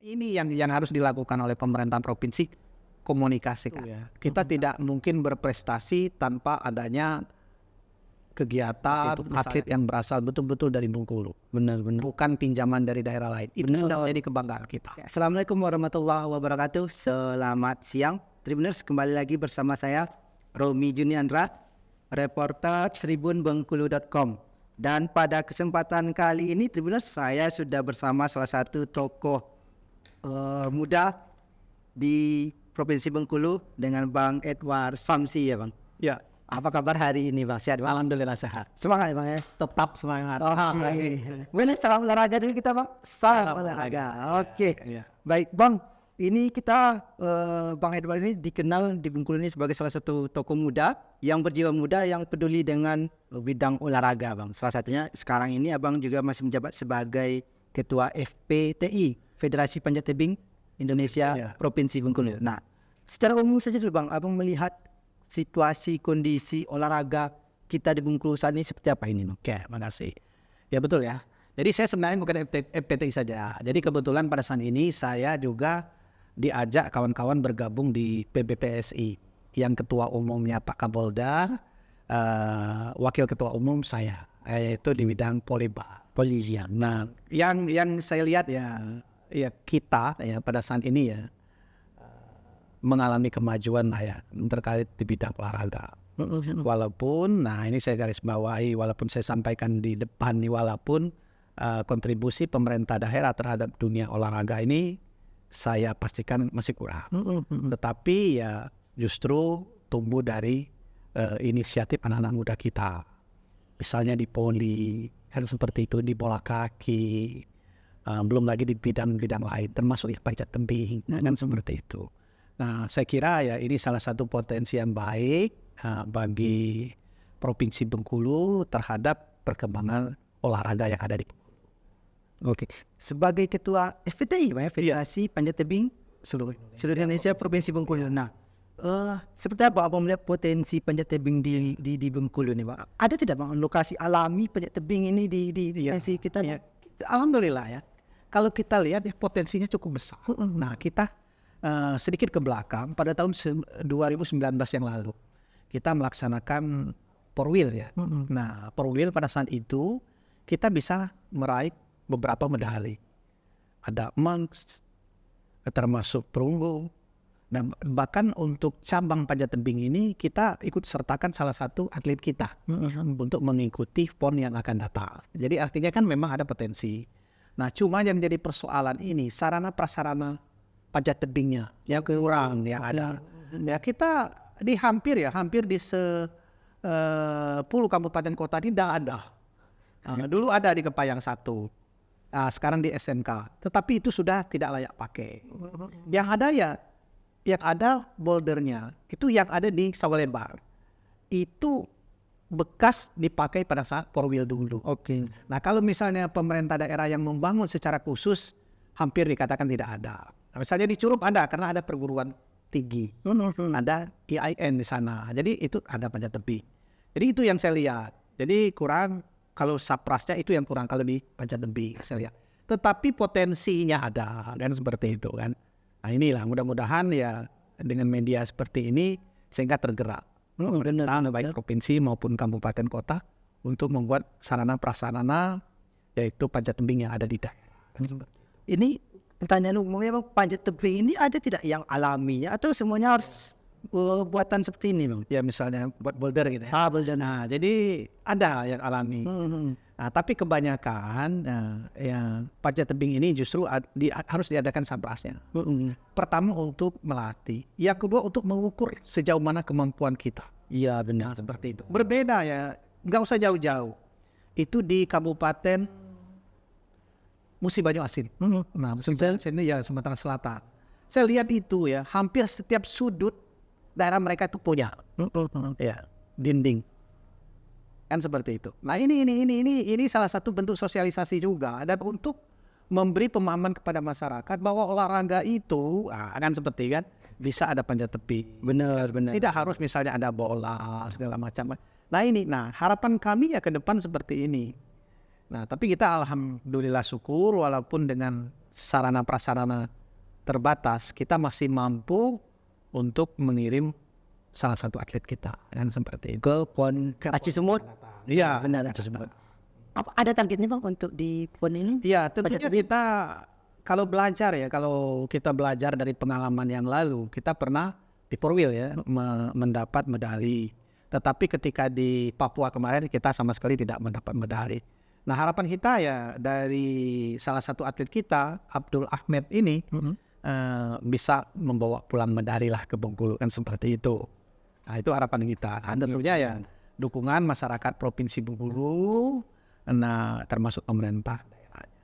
Ini yang harus dilakukan oleh pemerintah provinsi, komunikasi kan. Ya. Kita tidak mungkin berprestasi tanpa adanya kegiatan atlet yang berasal betul-betul dari Bengkulu. Benar-benar. Bukan pinjaman dari daerah lain. Itu Benar. sudah menjadi kebanggaan kita. Assalamualaikum warahmatullahi wabarakatuh. Selamat siang, Tribuners. Kembali lagi bersama saya, Romi Juniandra, reporter tribunbengkulu.com. Dan pada kesempatan kali ini, Tribuners, saya sudah bersama salah satu tokoh muda di Provinsi Bengkulu dengan Bang Edward Samsi, ya Bang. Ya, Apa kabar hari ini, Bang? Sehat, Bang? alhamdulillah sehat. Semangat ya, Bang, ya? Tetap semangat. Boleh salam olahraga dulu kita, Bang? Salam olahraga. Oke. Ya. Baik, Bang. Ini kita, Bang Edward ini dikenal di Bengkulu ini sebagai salah satu tokoh muda yang berjiwa muda yang peduli dengan bidang olahraga, Bang. Salah satunya sekarang ini Abang juga masih menjabat sebagai Ketua FPTI, Federasi Panjat Tebing Indonesia Ya. Provinsi Bengkulu. Nah, secara umum saja dulu, Bang, Abang melihat situasi kondisi olahraga kita di Bengkulu saat ini seperti apa ini, Bang? Oke, makasih. Ya betul ya. Jadi saya sebenarnya bukan FPTI saja. Jadi kebetulan pada saat ini saya juga diajak kawan-kawan bergabung di PBPSI. Yang ketua umumnya Pak Kapolda, wakil ketua umum saya, yaitu di bidang polisian. Nah, yang saya lihat ya kita ya pada saat ini ya mengalami kemajuan lah ya terkait di bidang olahraga. Walaupun, nah ini saya garis bawahi, walaupun saya sampaikan di depan nih, walaupun kontribusi pemerintah daerah terhadap dunia olahraga ini saya pastikan masih kurang. Tetapi ya justru tumbuh dari inisiatif anak-anak muda kita. Misalnya di poli, kan seperti itu, di bola kaki, belum lagi di bidang-bidang lain, termasuk di panjat tebing, kan seperti itu. Nah, saya kira ya ini salah satu potensi yang baik bagi Provinsi Bengkulu terhadap perkembangan olahraga yang ada di Bengkulu. Oke. Sebagai Ketua FPTI, Bang, Federasi Panjat Tebing Seluruh Seluruh Indonesia Provinsi Bengkulu. Nah, seperti apa Abang melihat potensi panjat tebing di Bengkulu nih, Bang? Ada tidak, Bang, lokasi alami panjat tebing ini di provinsi kita? Ya, alhamdulillah ya. Kalau kita lihat ya potensinya cukup besar. Nah, kita sedikit ke belakang pada tahun 2019 yang lalu kita melaksanakan Porwil ya. Nah, Porwil pada saat itu kita bisa meraih beberapa medali. Ada emas, termasuk perunggu. Nah, bahkan untuk cabang panjat tebing ini kita ikut sertakan salah satu atlet kita untuk mengikuti PON yang akan datang. Jadi artinya kan memang ada potensi. Nah, cuma yang jadi persoalan ini sarana prasarana panjat tebingnya yang kurang yang ada. Ya kita hampir di 10 kabupaten kota ini tidak ada. Nah, dulu ada di Kepayang 1. Sekarang di SMK. Tetapi itu sudah tidak layak pakai. Yang ada bouldernya itu yang ada di Sawalebar. Itu bekas dipakai pada saat Porwil dulu. Oke. Nah, kalau misalnya pemerintah daerah yang membangun secara khusus hampir dikatakan tidak ada. Nah, misalnya di Curup ada karena ada perguruan tinggi. Ada IAIN di sana. Jadi itu ada panjat tebing. Jadi itu yang saya lihat. Jadi kurang kalau saprasnya itu yang kurang kalau di panjat tebing saya lihat. Tetapi potensinya ada dan seperti itu kan. Nah, inilah mudah-mudahan ya dengan media seperti ini sehingga tergerak. Pemerintah baik provinsi maupun kabupaten kota untuk membuat sarana prasarana yaitu panjat tebing yang ada di daerah. Ini pertanyaan umumnya, Bang, panjat tebing ini ada tidak yang alaminya atau semuanya harus buatan seperti ini, Bang? Ya misalnya buat boulder gitu ya. Boulder. Nah, jadi ada yang alami. Nah, tapi kebanyakan ya panjat tebing ini justru harus diadakan saprasnya. Pertama untuk melatih, yang kedua untuk mengukur sejauh mana kemampuan kita. Iya, benar. Nah, seperti itu. Berbeda ya, nggak usah jauh-jauh. Itu di Kabupaten Musi Banyu Asin. Nah, Musi Banyu Asin ini ya Sumatera Selatan. Saya lihat itu ya, hampir setiap sudut daerah mereka itu punya ya dinding. Kan seperti itu. Nah, ini salah satu bentuk sosialisasi juga dan untuk memberi pemahaman kepada masyarakat bahwa olahraga itu kan seperti kan bisa ada panjat tebing. Benar. Tidak harus misalnya ada bola segala macam. Nah, harapan kami ya ke depan seperti ini. Nah, tapi kita alhamdulillah syukur walaupun dengan sarana prasarana terbatas, kita masih mampu untuk mengirim salah satu atlet kita, kan seperti itu. Ke PON Aci Sumut. Iya, Benar, Aci Sumut. Apa ada targetnya bang untuk di PON ini? iya, tentunya kita kalau belajar ya, kalau kita belajar dari pengalaman yang lalu, kita pernah di Porwil ya mendapat medali. Tetapi ketika di Papua kemarin kita sama sekali tidak mendapat medali. Nah, harapan kita ya dari salah satu atlet kita, Abdul Ahmed ini, bisa membawa pulang medali lah ke Bengkulu, kan seperti itu. Nah, itu harapan kita. Nah, tentunya ya dukungan masyarakat Provinsi Bengkulu, nah termasuk pemerintah daerahnya.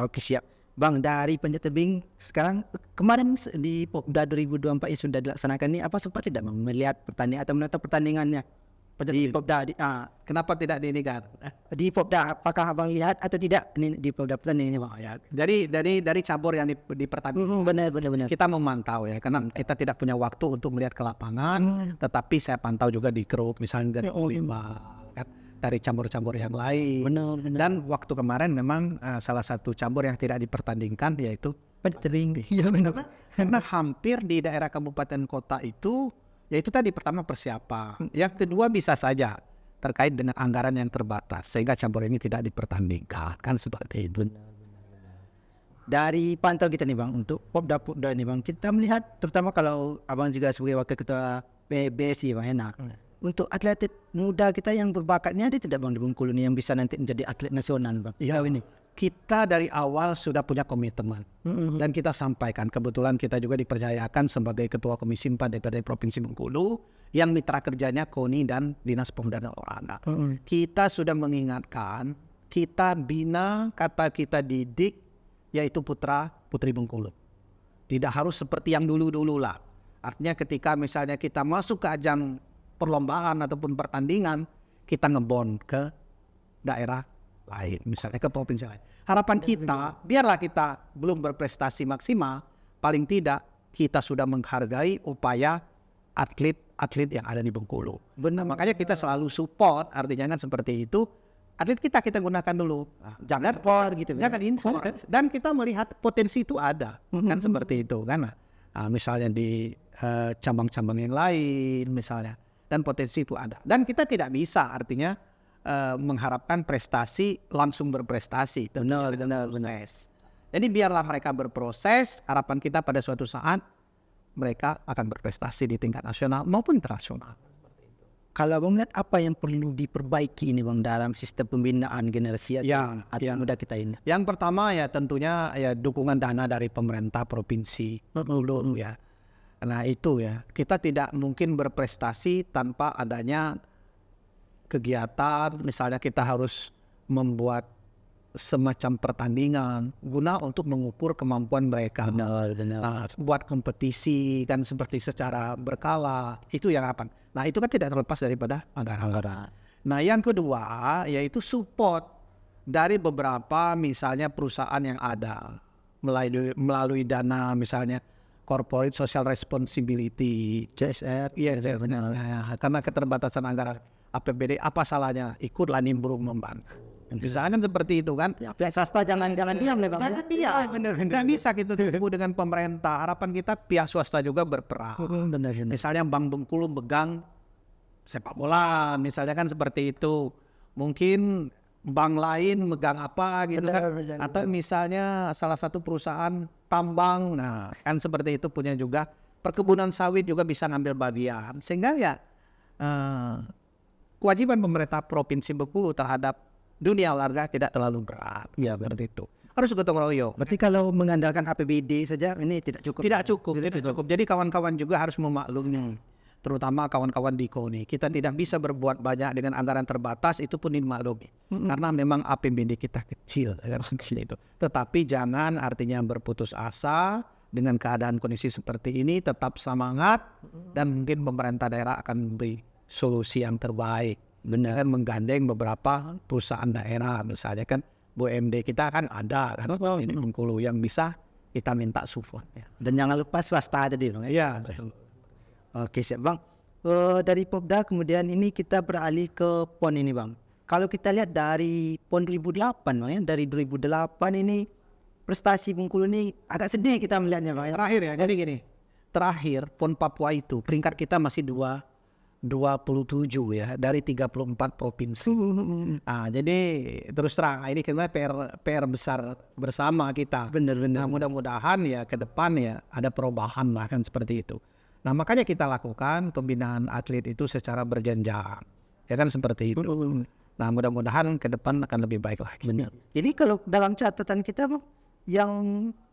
Oke siap. Bang, dari Panjat Tebing sekarang kemarin di Popda 2024 yang sudah dilaksanakan ini, apa sempat tidak bang melihat pertandingan atau menonton pertandingannya di Popda Kenapa tidak diinikan? di Popda, apakah abang lihat atau tidak ini di Popda pertandingan ini bang? Ya, dari cabur yang dipertandingkan, Benar. kita memantau ya, karena kita tidak punya waktu untuk melihat ke lapangan, tetapi saya pantau juga di grup, misalnya dari kan, dari cabur-cabur yang lain. Benar. Dan waktu kemarin memang salah satu cabur yang tidak dipertandingkan yaitu Panjat Tebing. Iya benar. karena hampir di daerah kabupaten kota itu, yaitu tadi pertama persiapan, yang kedua bisa saja terkait dengan anggaran yang terbatas sehingga cabur ini tidak dipertandingkan, kan seperti itu. Dari pantau kita nih bang untuk Popda ini bang, kita melihat terutama kalau abang juga sebagai wakil ketua PBSI bang enak. Untuk atlet muda kita yang berbakatnya ada tidak bang di Bengkulu ini yang bisa nanti menjadi atlet nasional bang? Iya, ini kita dari awal sudah punya komitmen dan kita sampaikan. Kebetulan kita juga dipercayakan sebagai ketua Komisi 4 DPRD Provinsi Bengkulu yang mitra kerjanya KONI dan Dinas Pemuda dan Olahraga. Kita sudah mengingatkan, kita bina, kata kita didik, yaitu putra putri Bengkulu. Tidak harus seperti yang dulu-dulu lah. Artinya ketika misalnya kita masuk ke ajang perlombaan ataupun pertandingan, kita ngebon ke daerah lain, misalnya ke provinsi lain. Harapan kita, biarlah kita belum berprestasi maksimal, paling tidak kita sudah menghargai upaya atlet-atlet yang ada di Bengkulu. Benar. Makanya kita selalu support, artinya kan seperti itu. Atlet kita gunakan dulu, jangan impor gitu, jangan impor. Dan kita melihat potensi itu ada, kan seperti itu kan. Nah, misalnya di cabang-cabang yang lain misalnya, dan potensi itu ada. Dan kita tidak bisa artinya mengharapkan prestasi langsung berprestasi. Benar. Jadi biarlah mereka berproses, harapan kita pada suatu saat mereka akan berprestasi di tingkat nasional maupun internasional. Kalau abang melihat apa yang perlu diperbaiki ini bang dalam sistem pembinaan generasi atlet muda kita ini? Yang pertama ya tentunya ya dukungan dana dari pemerintah provinsi dulu ya. Nah itu ya, kita tidak mungkin berprestasi tanpa adanya kegiatan, misalnya kita harus membuat semacam pertandingan guna untuk mengukur kemampuan mereka. Benar. Nah, buat kompetisi kan seperti secara berkala, itu yang apa? Nah itu kan tidak terlepas daripada anggaran. Nah yang kedua yaitu support dari beberapa misalnya perusahaan yang ada melalui dana misalnya Corporate Social Responsibility, CSR. Iya, benar. Nah, karena keterbatasan anggaran APBD, apa salahnya ikutlah nimbrung membantu. Misalnya seperti itu kan. Ya, pihak swasta jangan diam ya bang. Jangan diam, benar. Tidak bisa kita tunggu dengan pemerintah. Harapan kita pihak swasta juga berperan. Benar. Misalnya Bank Bengkulu megang sepak bola, misalnya kan seperti itu. Mungkin bank lain megang apa gitu kan. Atau misalnya salah satu perusahaan tambang, nah kan seperti itu punya juga. Perkebunan sawit juga bisa ngambil bagian. Sehingga ya kewajiban pemerintah Provinsi Bengkulu terhadap dunia olahraga tidak terlalu berat. Iya, seperti itu. Harus gotong royong. Berarti kalau mengandalkan APBD saja ini tidak cukup. Tidak cukup. Jadi kawan-kawan juga harus memaklumi. Terutama kawan-kawan di KONI. Kita tidak bisa berbuat banyak dengan anggaran terbatas, itu pun dimaklumi. Karena memang APBD kita kecil. Itu. Tetapi jangan artinya berputus asa dengan keadaan kondisi seperti ini, tetap semangat dan mungkin pemerintah daerah akan memberi solusi yang terbaik. Benar, kan menggandeng beberapa perusahaan daerah, misalnya kan BUMD kita kan ada kan ini Bengkulu yang bisa kita minta support ya. Dan jangan lupa swasta tadi bang. Iya, betul. Oke siap bang. Dari Popda kemudian ini kita beralih ke PON ini bang. Kalau kita lihat dari PON 2008 bang ya, dari 2008 ini prestasi Bengkulu ini agak sedih kita melihatnya Bang. Terakhir ya, jadi gini. Terakhir PON Papua itu peringkat kita masih 27 ya dari 34 provinsi. Jadi terus terang ini kayaknya PR besar bersama kita. Benar-benar. Nah, mudah-mudahan ya ke depan ya ada perubahan lah kan seperti itu. Nah, makanya kita lakukan pembinaan atlet itu secara berjenjang. Ya kan seperti itu. Nah, mudah-mudahan ke depan akan lebih baik lagi. Benar. Jadi kalau dalam catatan kita Bang, yang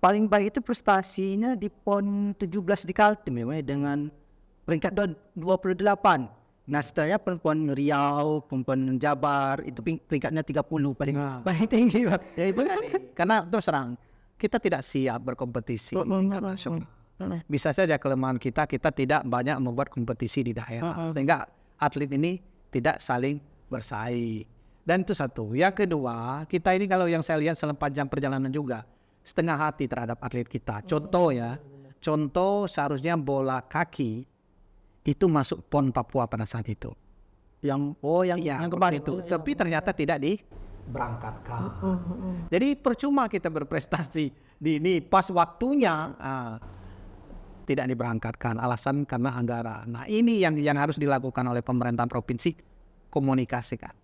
paling baik itu prestasinya di PON 17 di Kaltim ya, Bang, dengan peringkat 28. Nah setelahnya PON Riau, PON Jabar itu peringkatnya 30 paling tinggi Bang. Ya itu tadi. Karena terus terang kita tidak siap berkompetisi internasional. Bisa saja kelemahan kita tidak banyak membuat kompetisi di daerah sehingga atlet ini tidak saling bersaing. Dan itu satu. Yang kedua, kita ini kalau yang saya lihat sepanjang perjalanan juga setengah hati terhadap atlet kita. Contoh seharusnya bola kaki itu masuk PON Papua pada saat itu. Yang Kemarin itu. Tapi ternyata tidak diberangkatkan. Jadi percuma kita berprestasi di ini pas waktunya tidak diberangkatkan. Alasan karena anggaran. Nah ini yang harus dilakukan oleh pemerintahan provinsi, komunikasikan.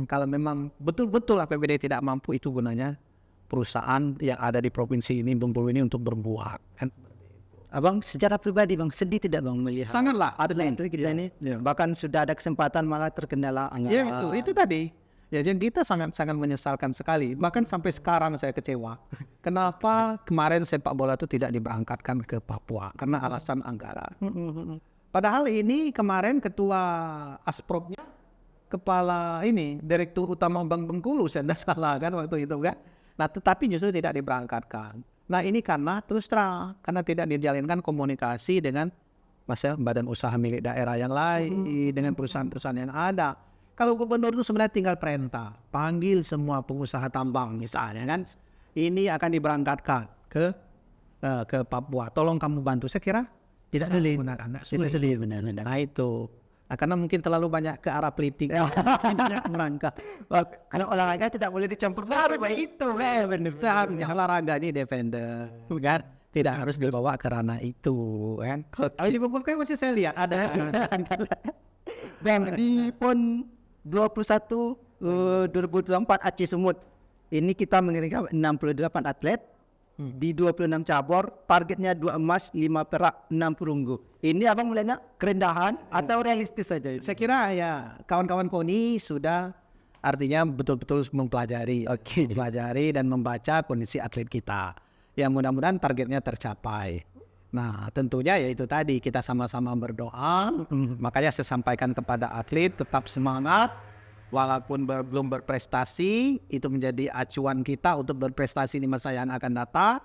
Kalau memang betul-betul APBD tidak mampu, itu gunanya perusahaan yang ada di provinsi ini, Bengkulu ini untuk berbuat. Kan? Abang secara pribadi Bang sedih tidak Bang melihat? Sangatlah. Atlet kita ini bahkan sudah ada kesempatan malah terkendala anggaran. Ya betul, itu tadi. Ya, jadi kita sangat menyesalkan sekali. Bahkan sampai sekarang saya kecewa. Kenapa kemarin sepak bola itu tidak diberangkatkan ke Papua? Karena alasan anggaran. Padahal ini kemarin ketua Aspropnya, kepala ini, Direktur Utama Bank Bengkulu, saya tidak salah kan waktu itu kan. Nah tetapi justru tidak diberangkatkan. Nah ini karena terus terang, karena tidak dijalinkan komunikasi dengan badan usaha milik daerah yang lain, dengan perusahaan-perusahaan yang ada. Kalau gubernur itu sebenarnya tinggal perintah, panggil semua pengusaha tambang misalnya kan, ini akan diberangkatkan ke Papua. Tolong kamu bantu. Saya kira Tidak sulit. Tidak sulit benar. Nah itu. Nah, karena mungkin terlalu banyak ke arah politik. Tidak merangkak. Karena olahraga tidak boleh dicampur Itu benar. Seharusnya olahraga ini defender, kan? Tidak harus dibawa ke ranah itu, kan? Tapi di Bengkulu kan masih saya lihat ada. Bang di PON 21 2024 Aceh Sumut ini kita mengirimkan 68 atlet di 26 cabur, targetnya 2 emas, 5 perak, 6 perunggu. Ini abang melihatnya kerendahan atau realistis saja? Saya kira ya kawan-kawan KONI sudah artinya betul-betul mempelajari, mempelajari dan membaca kondisi atlet kita. Ya mudah-mudahan targetnya tercapai. Nah tentunya ya itu tadi kita sama-sama berdoa. Makanya saya sampaikan kepada atlet tetap semangat. Walaupun belum berprestasi, itu menjadi acuan kita untuk berprestasi di masa yang akan datang.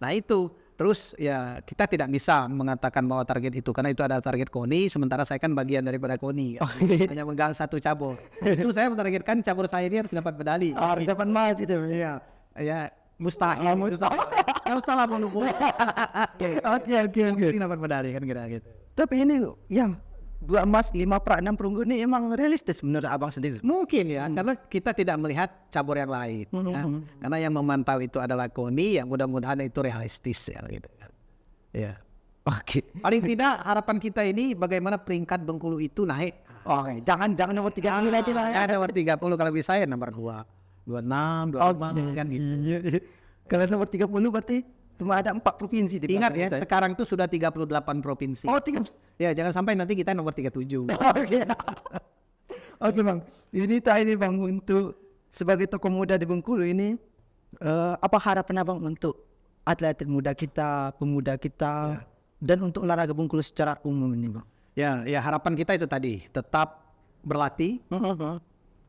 Nah itu, terus ya kita tidak bisa mengatakan bahwa target itu, karena itu ada target KONI, sementara saya kan bagian daripada KONI. Hanya megang satu cabur. Itu saya menargetkan cabur saya ini harus dapat medali. Harus dapat emas itu. Ya mustahil. Nggak usah lah menunggu. Oke. Dapat medali kan kira gitu. Tapi ini yang 2 emas, 5 perak, 6 perunggu ini emang realistis menurut abang sendiri? Mungkin ya, karena kita tidak melihat cabur yang lain. Karena yang memantau itu adalah KONI, yang mudah-mudahan itu realistis ya gitu. Ya. Oke. Paling tidak harapan kita ini bagaimana peringkat Bengkulu itu naik. Oke, jangan nomor 30 lagi lah ya. Nomor 30 kalau bisa ya nomor 2, 26, 25 kan gitu. Kalau nomor 30 berarti cuma ada 4 provinsi. Ingat ya, sekarang itu sudah 38 provinsi. Oh, 3. Ya, jangan sampai nanti kita nomor 37. Oke Bang, ini terakhir Bang, untuk sebagai tokoh muda di Bengkulu ini, apa harapan Abang untuk atlet muda kita, pemuda kita, dan untuk olahraga Bengkulu secara umum ini Bang? Ya harapan kita itu tadi, tetap berlatih.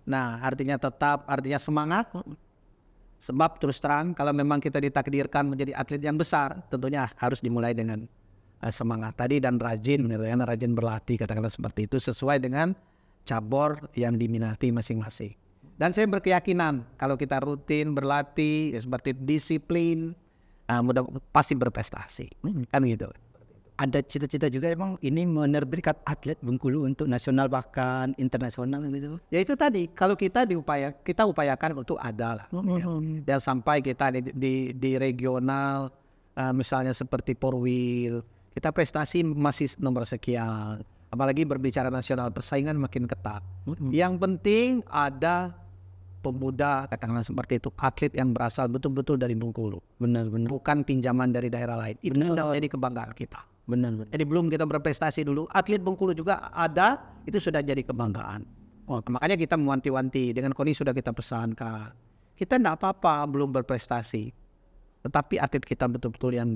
Nah, artinya semangat. Sebab terus terang kalau memang kita ditakdirkan menjadi atlet yang besar, tentunya harus dimulai dengan semangat tadi dan rajin berlatih, katakanlah seperti itu, sesuai dengan cabur yang diminati masing-masing. Dan saya berkeyakinan kalau kita rutin berlatih seperti disiplin, mudah pasti berprestasi, kan gitu. ada cita-cita juga emang ini menerbitkan atlet Bengkulu untuk nasional bahkan internasional gitu. Ya itu tadi, kalau kita upayakan untuk ada lah. Dan sampai kita di regional, misalnya seperti Porwil, kita prestasi masih nomor sekian. Apalagi berbicara nasional, persaingan makin ketat. Yang penting ada pemuda, katakanlah seperti itu, atlet yang berasal betul-betul dari Bengkulu. Benar-benar. Bukan pinjaman dari daerah lain. Itu Benar. sudah menjadi kebanggaan kita. Benar. Jadi belum kita berprestasi dulu, atlet Bengkulu juga ada, itu sudah jadi kebanggaan. Makanya kita mewanti-wanti, dengan KONI sudah kita pesankan. Kita tidak apa-apa belum berprestasi, tetapi atlet kita betul-betul yang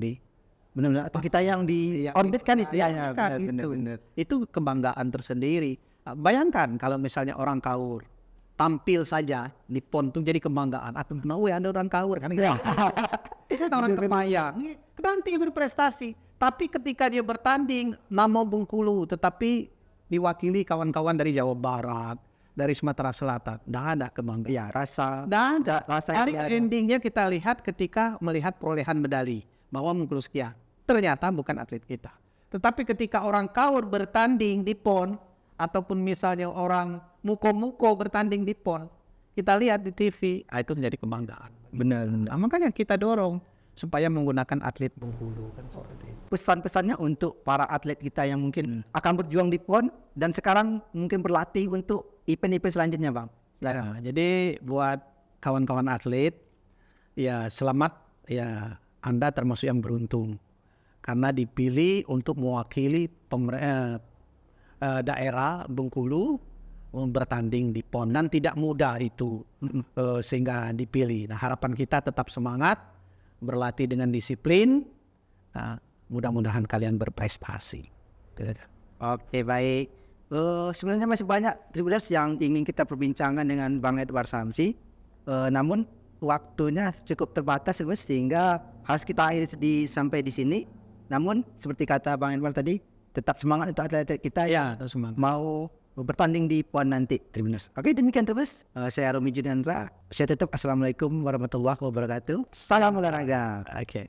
Benar. Atau kita yang di orbit kan istilahnya. benar. Itu kebanggaan tersendiri. Bayangkan kalau misalnya orang Kaur tampil saja di PON itu jadi kebanggaan. Atau ada orang Kaur kan? Itu kan orang Kemayang. Nanti berprestasi. Tapi ketika dia bertanding nama Bengkulu, tetapi diwakili kawan-kawan dari Jawa Barat, dari Sumatera Selatan, tidak ada kebanggaan. Ya, rasa. Tidak ada. Rasa Hari endingnya kita lihat ketika melihat perolehan medali bahwa Bengkulu sekian. Ternyata bukan atlet kita. Tetapi ketika orang Kaur bertanding di PON ataupun misalnya orang Muko bertanding di PON, kita lihat di TV, itu menjadi kebanggaan. Benar. Nah, makanya kita dorong supaya menggunakan atlet Bengkulu kan seperti itu. Pesan-pesannya untuk para atlet kita yang mungkin akan berjuang di PON dan sekarang mungkin berlatih untuk event-event selanjutnya, Bang. Nah, jadi buat kawan-kawan atlet, ya selamat, ya Anda termasuk yang beruntung karena dipilih untuk mewakili daerah Bengkulu bertanding di PON, dan tidak mudah itu sehingga dipilih. Nah, harapan kita tetap semangat, berlatih dengan disiplin. Nah, mudah-mudahan kalian berprestasi. Oke, baik. Sebenarnya masih banyak Tribuners yang ingin kita perbincangkan dengan Bang Edward Samsi. Namun waktunya cukup terbatas sehingga harus kita akhiri sampai di sini. Namun seperti kata Bang Edward tadi, tetap semangat untuk atlet kita Ya, terus semangat. mau bertanding di PON nanti, Tribuners. Oke, demikian terus. Saya Romi Juniandra. Saya tutup. Assalamualaikum warahmatullahi wabarakatuh. Salam olahraga. Oke.